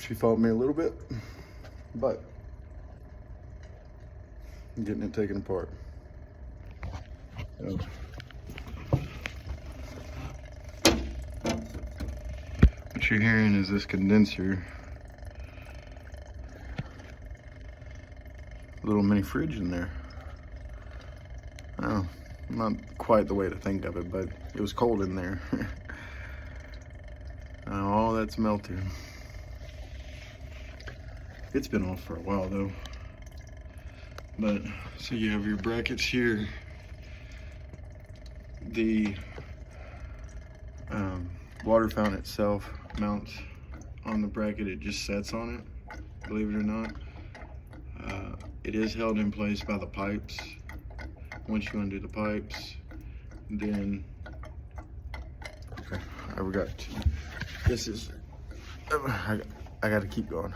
She fought me a little bit, but I'm getting it taken apart. So, what you're hearing is this condenser. Little mini fridge in there. Oh, not quite the way to think of it, but it was cold in there. All that's melted. It's been off for a while though. But, so you have your brackets here. The water fountain itself mounts on the bracket, it just sets on it, believe it or not. It is held in place by the pipes. Once you undo the pipes, then, okay, I forgot. This is, I gotta keep going.